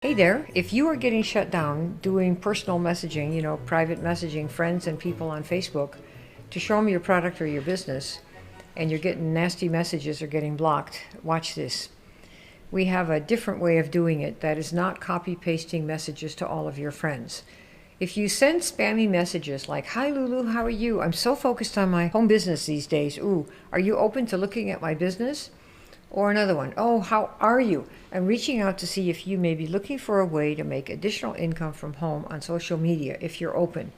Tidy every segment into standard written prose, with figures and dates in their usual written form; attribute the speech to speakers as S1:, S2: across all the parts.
S1: Hey there, if you are getting shut down doing personal messaging, private messaging friends and people on Facebook to show them your product or your business, and you're getting nasty messages or getting blocked, watch this. We have a different way of doing it that is not copy pasting messages to all of your friends. If you send spammy messages like, "Hi Lulu, how are you? I'm so focused on my home business these days. Ooh, are you open to looking at my business?" Or another one, "Oh, how are you? I'm reaching out to see if you may be looking for a way to make additional income from home on social media if you're open."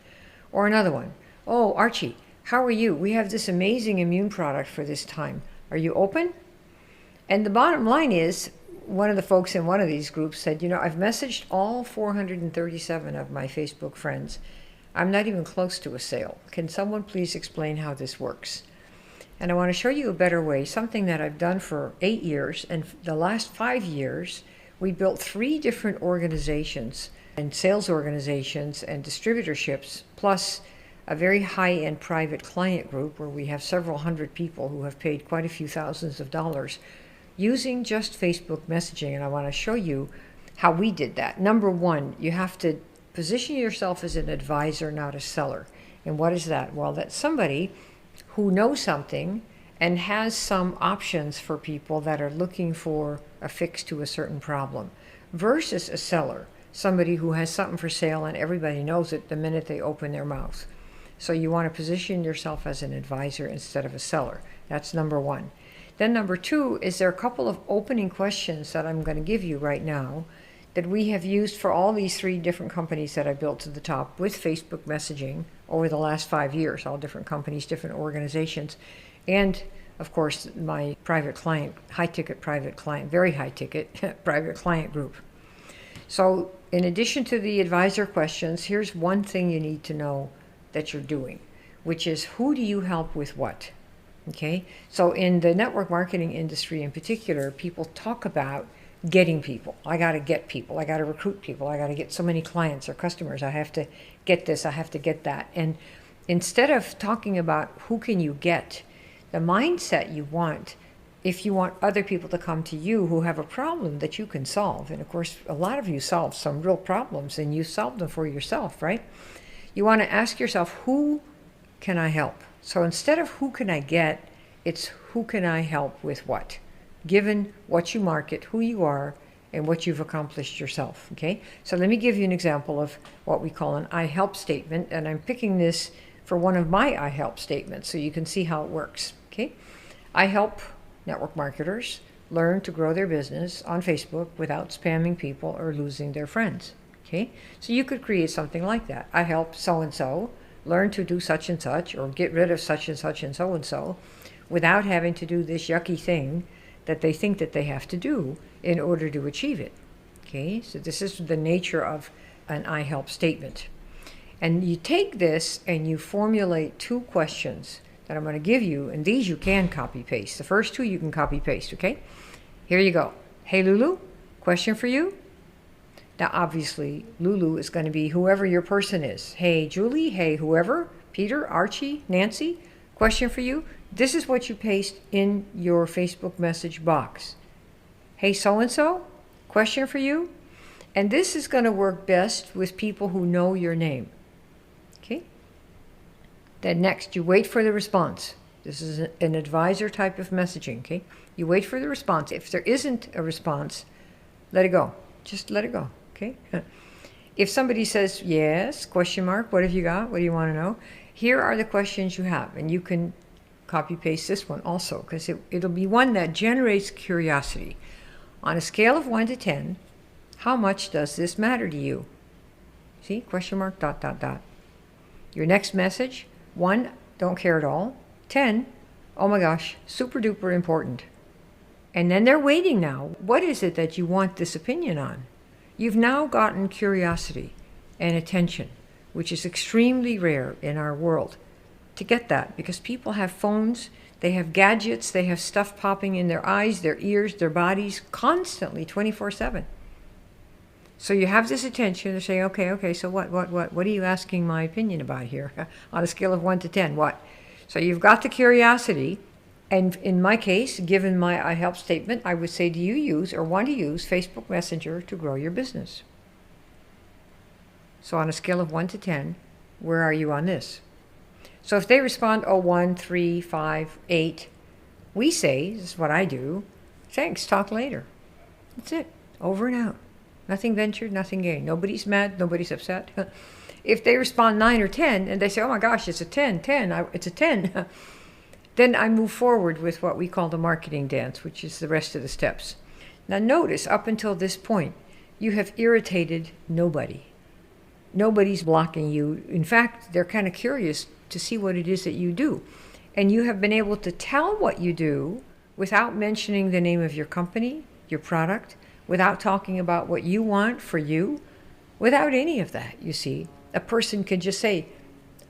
S1: Or another one, "Oh, Archie, how are you? We have this amazing immune product for this time. Are you open?" And the bottom line is, one of the folks in one of these groups said, "I've messaged all 437 of my Facebook friends. I'm not even close to a sale. Can someone please explain how this works?" And I want to show you a better way, something that I've done for 8 years. And the last 5 years, we built 3 different organizations and sales organizations and distributorships, plus a very high-end private client group where we have several hundred people who have paid quite a few thousands of dollars using just Facebook messaging. And I want to show you how we did that. Number one, you have to position yourself as an advisor, not a seller. And what is that? Well, that's somebody who knows something and has some options for people that are looking for a fix to a certain problem, versus a seller, somebody who has something for sale and everybody knows it the minute they open their mouth. So you want to position yourself as an advisor instead of a seller. That's number one. Then number two is there are a couple of opening questions that I'm going to give you right now that we have used for all these 3 different companies that I built to the top with Facebook messaging over the last 5 years, all different companies, different organizations, and of course my private client, high-ticket private client, very high-ticket private client group. So in addition to the advisor questions, here's one thing you need to know that you're doing, which is who do you help with what? Okay, so in the network marketing industry in particular, people talk about getting people. I got to get people. I got to recruit people. I got to get so many clients or customers. I have to get this. I have to get that. And instead of talking about who can you get, the mindset you want, if you want other people to come to you who have a problem that you can solve. And of course, a lot of you solve some real problems and you solve them for yourself, right? You want to ask yourself, who can I help? So instead of who can I get, it's who can I help with what? Given what you market, who you are, and what you've accomplished yourself, okay? So let me give you an example of what we call an I help statement, and I'm picking this for one of my I help statements so you can see how it works, okay? I help network marketers learn to grow their business on Facebook without spamming people or losing their friends, okay? So you could create something like that. I help so-and-so learn to do such and such or get rid of such and such and so-and-so without having to do this yucky thing that they think that they have to do in order to achieve it. Okay, so this is the nature of an I help statement. And you take this and you formulate 2 questions that I'm going to give you, and these you can copy paste. The first 2 you can copy paste, okay? Here you go. Hey Lulu, question for you. Now obviously Lulu is going to be whoever your person is. Hey Julie, hey whoever, Peter, Archie, Nancy, question for you. This is what you paste in your Facebook message box. Hey so-and-so, question for you. And this is going to work best with people who know your name. Okay? Then next, you wait for the response. This is an advisor type of messaging, okay? You wait for the response. If there isn't a response, let it go. Just let it go, okay? If somebody says, yes, question mark, what have you got? What do you want to know? Here are the questions you have, and you can copy paste this one also, because it'll be one that generates curiosity. On a scale of 1 to 10, how much does this matter to you? See, question mark, dot, dot, dot. Your next message, 1, don't care at all. 10, oh my gosh, super duper important. And then they're waiting now. What is it that you want this opinion on? You've now gotten curiosity and attention, which is extremely rare in our world to get that, because people have phones, they have gadgets, they have stuff popping in their eyes, their ears, their bodies constantly 24/7. So you have this attention to say, okay, so what are you asking my opinion about here? On a scale of 1 to 10, what? So you've got the curiosity, And in my case, given my I help statement, I would say, do you use or want to use Facebook Messenger to grow your business? So on a scale of 1 to 10, where are you on this? So if they respond, oh, 1, 3, 5, 8, we say, this is what I do, thanks, talk later. That's it, over and out. Nothing ventured, nothing gained. Nobody's mad, nobody's upset. If they respond 9 or 10 and they say, oh my gosh, it's a 10, it's a 10, then I move forward with what we call the marketing dance, which is the rest of the steps. Now notice, up until this point, you have irritated nobody. Nobody's blocking you. In fact, they're kind of curious to see what it is that you do. And you have been able to tell what you do without mentioning the name of your company, your product, without talking about what you want for you, without any of that, you see. A person can just say,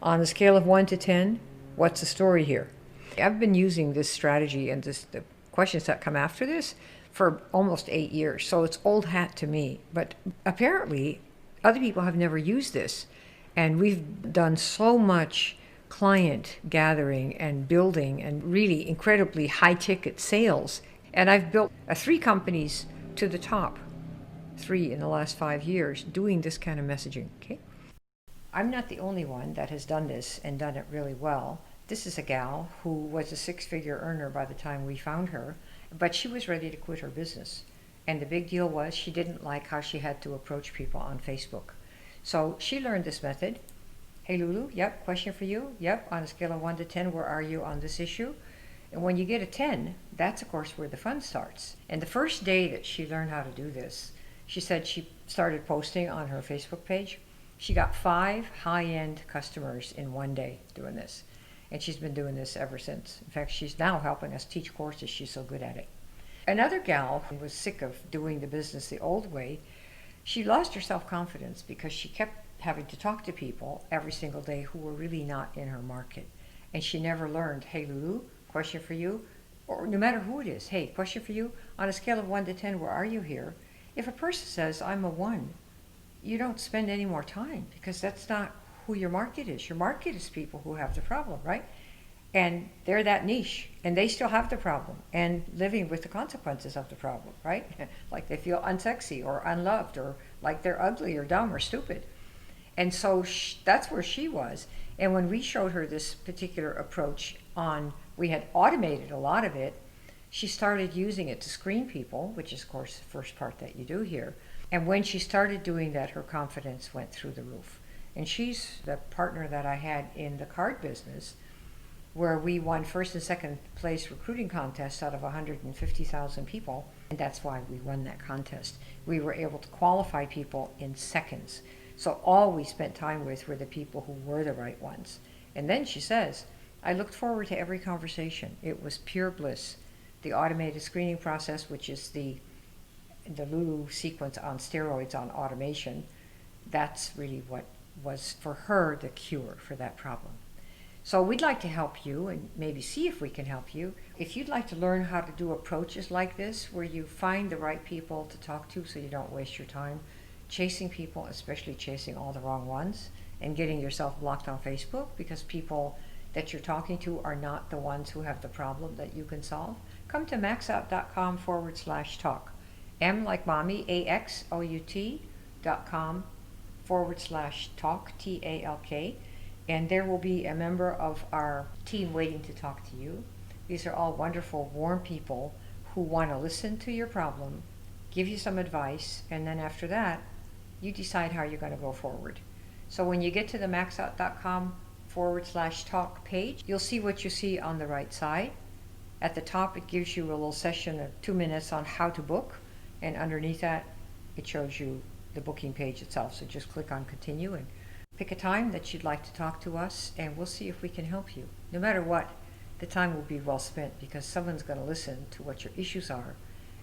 S1: on a scale of 1 to 10, what's the story here? I've been using this strategy and the questions that come after this for almost 8 years. So it's old hat to me. But apparently, other people have never used this. And we've done so much client gathering and building and really incredibly high ticket sales. And I've built 3 companies to the top, 3 in the last 5 years, doing this kind of messaging. Okay, I'm not the only one that has done this and done it really well. This is a gal who was a 6-figure earner by the time we found her, but she was ready to quit her business. And the big deal was she didn't like how she had to approach people on Facebook. So she learned this method. Hey Lulu, yep, question for you. Yep, on a scale of 1 to 10, where are you on this issue? And when you get a 10, that's of course where the fun starts. And the first day that she learned how to do this, she said she started posting on her Facebook page. She got 5 high-end customers in one day doing this. And she's been doing this ever since. In fact, she's now helping us teach courses. She's so good at it. Another gal who was sick of doing the business the old way, she lost her self-confidence because she kept having to talk to people every single day who were really not in her market. And she never learned, hey Lulu, question for you, or no matter who it is, hey, question for you, on a scale of 1 to 10, where are you here? If a person says, I'm a 1, you don't spend any more time because that's not who your market is. Your market is people who have the problem, right? And they're that niche, and they still have the problem and living with the consequences of the problem, right? Like they feel unsexy or unloved or like they're ugly or dumb or stupid. And so that's where she was. And when we showed her this particular approach we had automated a lot of it, she started using it to screen people, which is of course the first part that you do here. And when she started doing that, her confidence went through the roof. And she's the partner that I had in the card business, where we won first and second place recruiting contests out of 150,000 people. And that's why we won that contest. We were able to qualify people in seconds. So all we spent time with were the people who were the right ones. And then she says, I looked forward to every conversation. It was pure bliss. The automated screening process, which is the Lulu sequence on steroids on automation, that's really what was for her the cure for that problem. So we'd like to help you and maybe see if we can help you. If you'd like to learn how to do approaches like this, where you find the right people to talk to so you don't waste your time chasing people, especially chasing all the wrong ones, and getting yourself blocked on Facebook because people that you're talking to are not the ones who have the problem that you can solve, come to maxout.com/talk. M like mommy, AXOUT.com/talk, TALK. And there will be a member of our team waiting to talk to you. These are all wonderful, warm people who want to listen to your problem, give you some advice, and then after that, you decide how you're going to go forward. So when you get to the maxout.com/talk page, you'll see what you see on the right side. At the top, it gives you a little session of 2 minutes on how to book, and underneath that, it shows you the booking page itself. So just click on continue and pick a time that you'd like to talk to us, and we'll see if we can help you. No matter what, the time will be well spent because someone's going to listen to what your issues are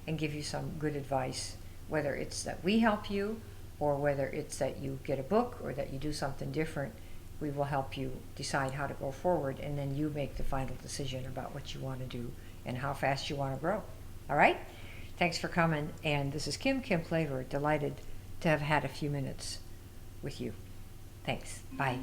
S1: and give you some good advice, whether it's that we help you or whether it's that you get a book or that you do something different. We will help you decide how to go forward, and then you make the final decision about what you want to do and how fast you want to grow. All right? Thanks for coming, and this is Kim Klaver, delighted to have had a few minutes with you. Thanks. Bye.